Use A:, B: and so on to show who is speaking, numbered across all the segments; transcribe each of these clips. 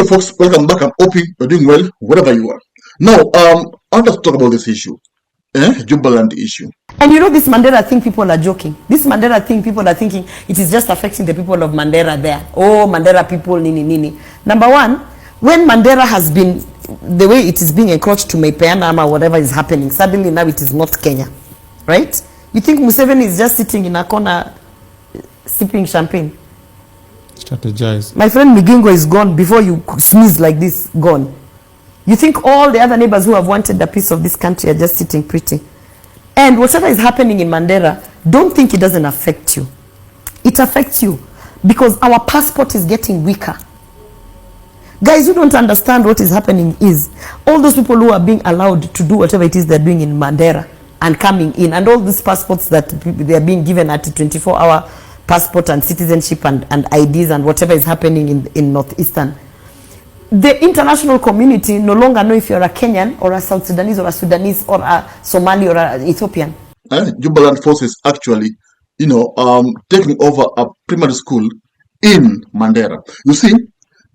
A: folks, welcome back. I'm hoping you're doing well, wherever you are. Now, I want us to talk about this issue, Jubaland issue.
B: And you know, this Mandera thing, people are joking. This Mandera thing, people are thinking it is just affecting the people of Mandera there. Oh, Mandera people, nini, nini. Number one, when Mandera has been, the way it is being encroached to Meipeana or whatever is happening, suddenly now it is not Kenya, right? You think Museveni is just sitting in a corner sipping champagne?
C: Strategize.
B: My friend Migingo is gone before you sneeze like this, gone. You think all the other neighbors who have wanted a piece of this country are just sitting pretty? And whatever is happening in Mandera, don't think it doesn't affect you. It affects you because our passport is getting weaker. Guys, you don't understand what is happening is all those people who are being allowed to do whatever it is they're doing in Mandera and coming in, and all these passports that they are being given at 24-hour passport and citizenship and IDs and whatever is happening in Northeastern. The international community no longer know if you're a Kenyan or a South Sudanese or a Sudanese or a Somali or an Ethiopian.
A: Jubaland forces actually, taking over a primary school in Mandera. You see,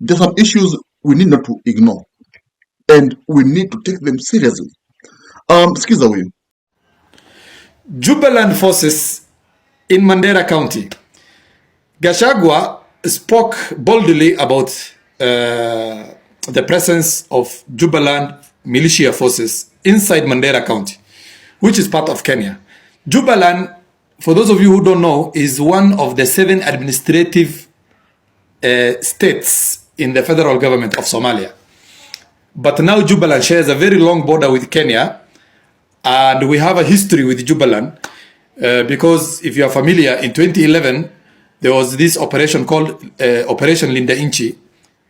A: there's some issues we need not to ignore, and we need to take them seriously. Excuse me.
D: Jubaland forces in Mandera County. Gachagua spoke boldly about the presence of Jubaland militia forces inside Mandera County, which is part of Kenya. Jubaland, for those of you who don't know, is one of the 7 administrative states in the federal government of Somalia. But now Jubaland shares a very long border with Kenya, and we have a history with Jubaland because if you are familiar, in 2011, there was this operation called Operation Linda Inchi,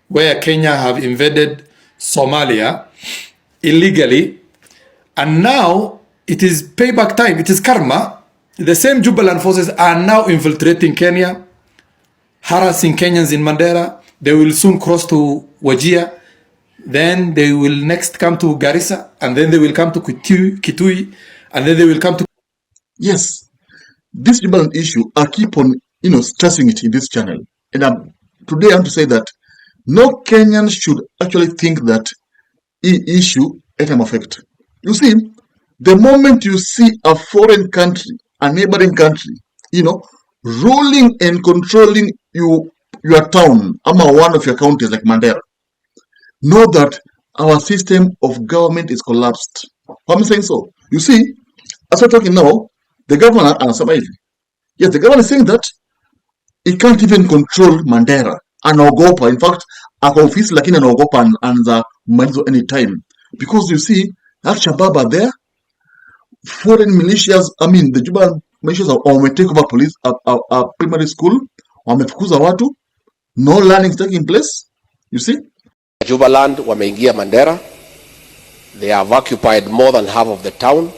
D: where Kenya have invaded Somalia illegally. And now it is payback time. It is karma. The same Jubaland forces are now infiltrating Kenya, harassing Kenyans in Mandera. They will soon cross to Wajir. Then they will next come to Garissa. And then they will come to Kitui. And then they will come to...
A: Yes, this Jubaland issue, I keep on stressing it in this channel. And today I want to say that no Kenyan should actually think that issue has an effect. You see, the moment you see a foreign country, a neighboring country, ruling and controlling your town, one of your counties like Mandera, know that our system of government is collapsed. Why am I saying so? You see, as we're talking now, the governor, Alshabab, yes, the governor is saying that he can't even control Mandera. Anaogopa. In fact, office lakini anaogopa anza kumaliza any time. Because you see, Alshabab are there. Foreign militias, the Juba militias take over police, a primary school, wamefukuza watu. No learning is taking place. You see?
E: Jubaland wameingia Mandera. They have occupied more than half of the town.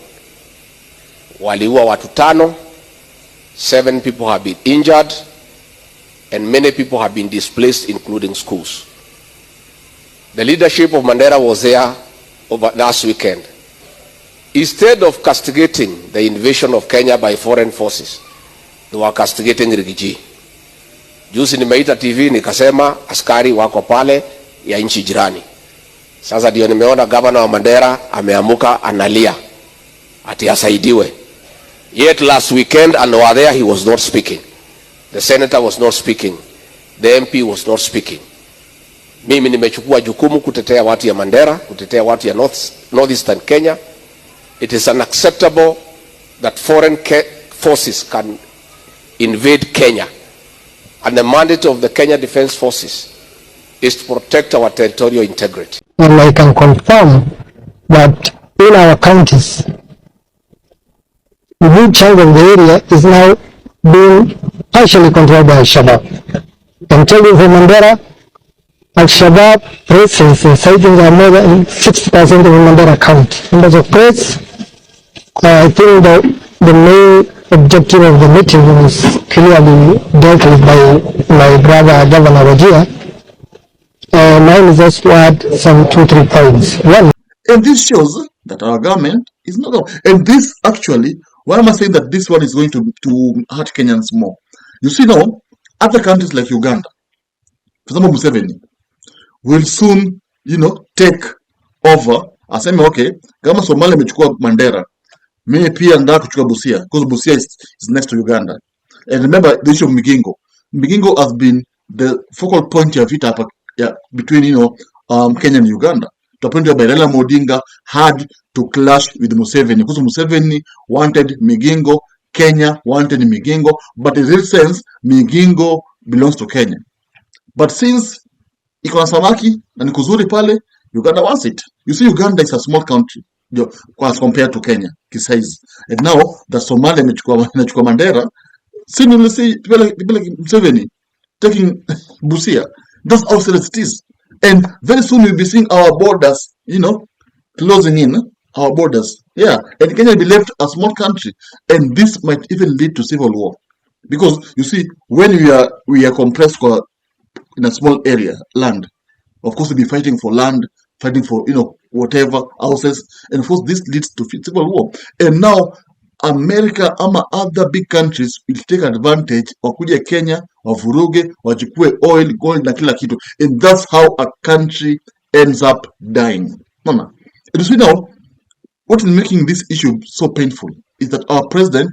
E: Waliua watu 5. 7 people have been injured. And many people have been displaced, including schools. The leadership of Mandera was there over last weekend. Instead of castigating the invasion of Kenya by foreign forces, they were castigating Rigiji. Juzi nimeita TV nikasema askari wako pale ya nchi jirani. Sasa ndio nimeona governor wa Mandera ameamuka analia ati asaidiwe. Yet last weekend and over there he was not speaking. The senator was not speaking. The MP was not speaking. Mimi nimechukua jukumu kutetea watu ya Mandera, kutetea watu ya Northeastern Kenya. It is unacceptable that foreign forces can invade Kenya. And the mandate of the Kenya Defense Forces is to protect our territorial integrity.
F: And I can confirm that in our counties, a good chunk of the area is now being partially controlled by Alshabab. I'm telling you, for Mandera, Alshabab presence and sightings are more than 60% of the Mandera county. Numbers of threats, I think the main objective of the meeting was clearly dealt with by my brother Governor Wajir. Mine is just to add some 2-3 points. One.
A: And this shows that our government is not. And this actually, why am I saying that this one is going to hurt Kenyans more? You see now, other countries like Uganda, for example Museveni, will soon, take over. Aseme okay, kama Somalia imechukua Mandera, mimi pia nataka kuchukua Busia, because Busia is next to Uganda. And remember the issue of Migingo. Migingo has been the focal point of vita between Kenya and Uganda. To a point where Raila Odinga had to clash with Museveni, because Museveni wanted Migingo, Kenya wanted Migingo, but in real sense Migingo belongs to Kenya. But since iko na samaki na ni kuzuri pale, Uganda wants it. You see, Uganda is a small country as compared to Kenya kisize. And now that Somalia imechukua Mandera, soon you will see people like Museveni taking Busia. That's how serious it is. And very soon we'll be seeing our borders, closing in our borders. Yeah, and Kenya will be left a small country, and this might even lead to civil war, because you see, when we are compressed in a small area, land, of course we'll be fighting for land, fighting for whatever houses, and of course this leads to civil war. And now America ama other big countries will take advantage, wakuje Kenya, wavuruge, wachukue oil, gold na kila kitu, and that's how a country ends up dying. Mama, you see now, what is making this issue so painful is that our president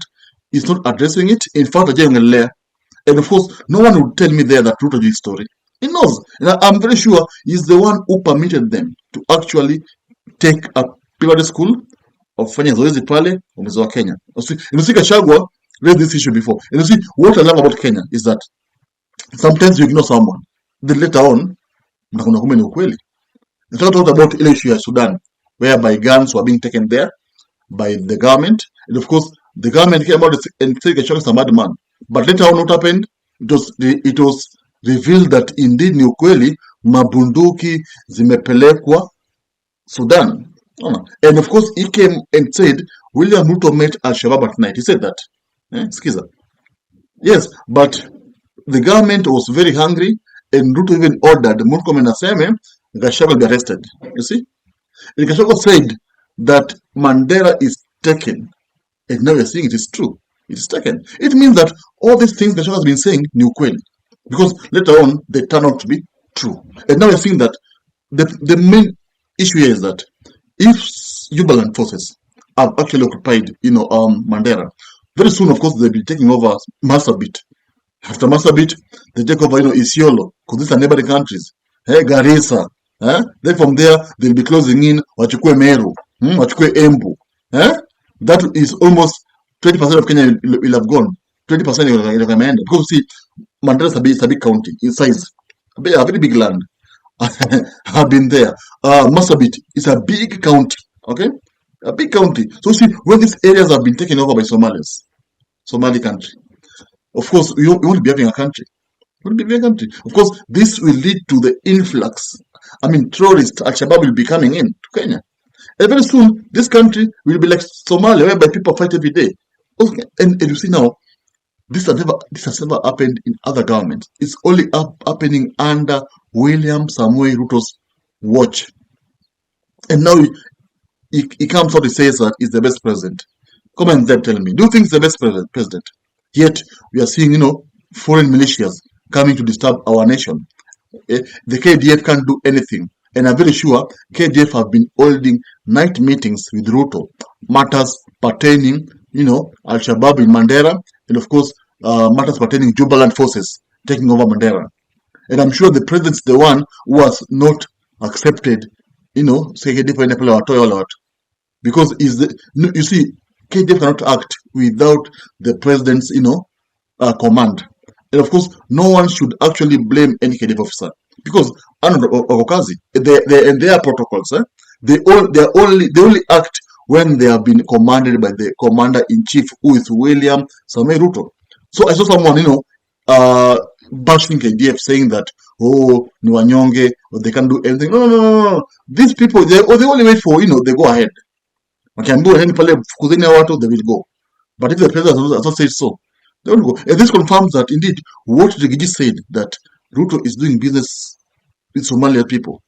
A: is not addressing it. In fact, and of course, no one would tell me there that Ruto did story. He knows, and I'm very sure he's the one who permitted them to actually take a private school of fanya zoezi pale umezoa Kenya. You see, Gachagua raised this issue before. And you see, what I love about Kenya is that sometimes you ignore someone, then later on, mnakuja kumbe ni ukweli. And talk about ile issue ya Sudan, whereby guns were being taken there by the government. And of course, the government came out and said Gachagua is a madman. But later on, what happened? It was revealed that indeed ni ukweli, mabunduki zimepelekwa Sudan. And of course, he came and said, William Ruto met Alshabab at night. He said that. Skiza. Yes, but the government was very hungry, and Ruto even ordered Murkomen and Aseme, Gachagua be arrested. You see? And Gachagua said that Mandera is taken. And now you're saying it is true. It is taken. It means that all these things Gachagua has been saying, ni ukweli. Because later on, they turn out to be true. And now you're seeing that the main issue here is that if Jubaland forces have actually occupied, Mandera, very soon, of course, they'll be taking over Marsabit. After Marsabit, they take over, Isiolo, because these are neighboring countries. Garissa. Then from there, they'll be closing in Wachukue Meru, Wachukue Embu. That is almost 20% of Kenya will have gone. 20% will have remained. Because see, Mandera is a big county in size, a very big land. I've been there. Marsabit is a big county, okay? A big county. So see, when these areas have been taken over by Somali country, of course, we won't be having a country. Of course, this will lead to the influx. Tourists, Alshabab will be coming in to Kenya. And very soon, this country will be like Somalia, whereby people fight every day. Okay. And you see now, this has never happened in other governments. It's only happening under William Samoei Ruto's watch. And now he comes out and says that he's the best president. Come and then tell me, do you think he's the best president? Yet we are seeing, foreign militias coming to disturb our nation. The KDF can't do anything. And I'm very sure KDF have been holding night meetings with Ruto, matters pertaining, Alshabab in Mandera, and of course, matters pertaining Jubaland forces taking over Mandera. And I'm sure the president's the one who has not accepted, say KDF in a because you see, KDF cannot act without the president's, command. And of course, no one should actually blame any KDF officer because their protocols, they only act when they have been commanded by the commander-in-chief, who is William Samoei Ruto. So I saw someone, bashing KDF, saying that, ni wanyonge, or they can't do anything. No. These people, they only wait for, they go ahead. They will go. But if the president has not said so, they will go. And this confirms that indeed what Rigiji said, that Ruto is doing business with Somalian people,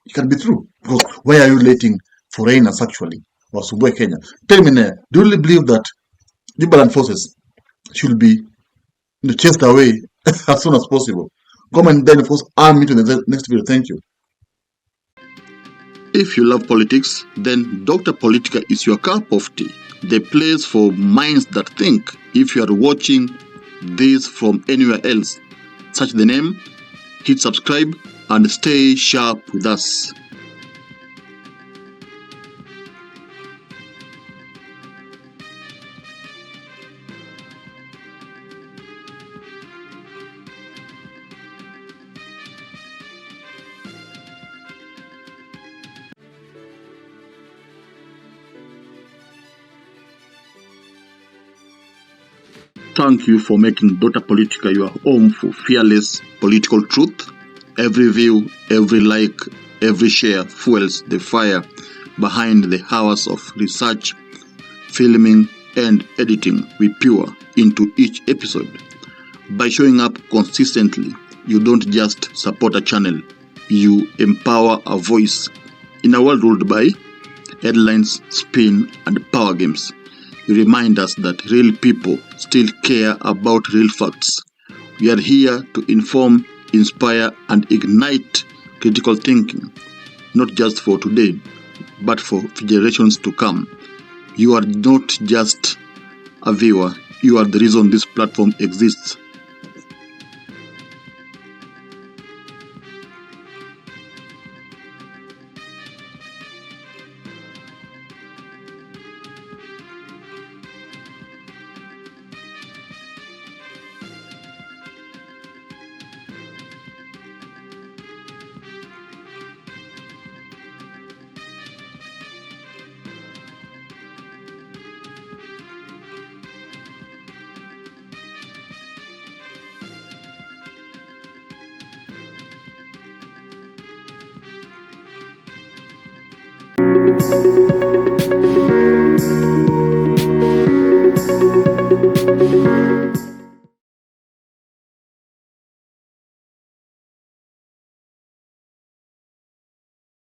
A: it can be true. Because why are you letting foreigners actually, or Subwe Kenya? Tell me now, do you really believe that Jubaland forces should be chased away as soon as possible? Come and then, of course, arm me to the next video. Thank you. If you love politics, then Dr. Politica is your cup of tea, the place for minds that think. If you are watching this from anywhere else, search the name, hit subscribe, and stay sharp with us. Thank you for making Dota Politica your home for fearless political truth. Every view, every like, every share fuels the fire behind the hours of research, filming, and editing we pour into each episode. By showing up consistently, you don't just support a channel, you empower a voice. In a world ruled by headlines, spin, and power games, you remind us that real people still care about real facts. We are here to inform, inspire, and ignite critical thinking, not just for today, but for generations to come. You are not just a viewer, you are the reason this platform exists.